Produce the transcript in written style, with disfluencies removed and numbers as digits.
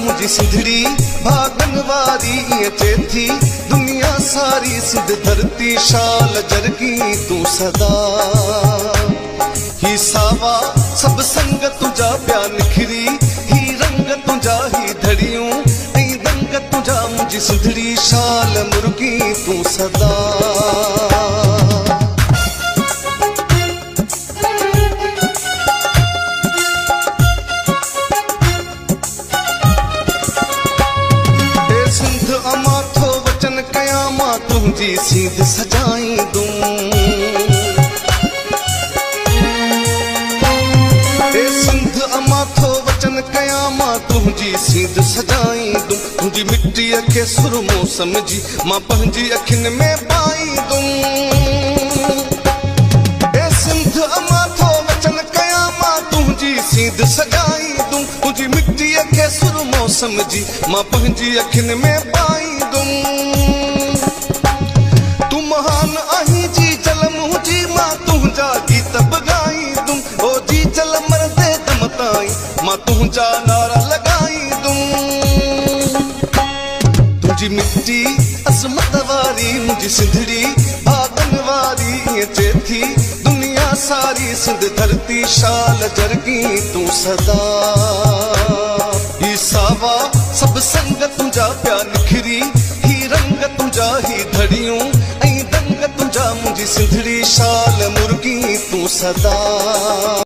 मुझी सिंधड़ी भागन वारी अचे थी दुनिया सारी सिंध धरती शाल जरगी तू सदा ही सावा सब संग तुझा प्या निखरी ही रंग तुझा ही धड़ियूं ऐं दंग तुझा मुझी सिंधड़ी शाल मुर्गी तू सदा तुझी सीध सजाई दूं ए सिंध अमाथो वचन कया मां तुझी सीध सजाई दूं तुझी मिट्टी के सुरमो समझी मां पंहिंजी अखियुनि में पाई दूं ए सिंध अमाथो वचन कया मां तुझी सीध सजाई दूं तुझी मिट्टी के सुरमो समझी मां पंहिंजी अखियुनि में पाई दूं महान आही जी जल मुझी मां तुझा गीत बगाई दूं ओ जी जल मरदे दम ताई मां तुझा नारा लगाई दूं तुझी मिट्टी अजमत वारी मुझी सिंधड़ी भागन वारी अचे थी दुनिया सारी सिंध धरती शाल जरगी तू सदा ही सावा सब संग तुझा प्या निखरी ही रंग तुझा ही धड़ियूं मुझी सिंधड़ी शाल मुर्गी तू सदा।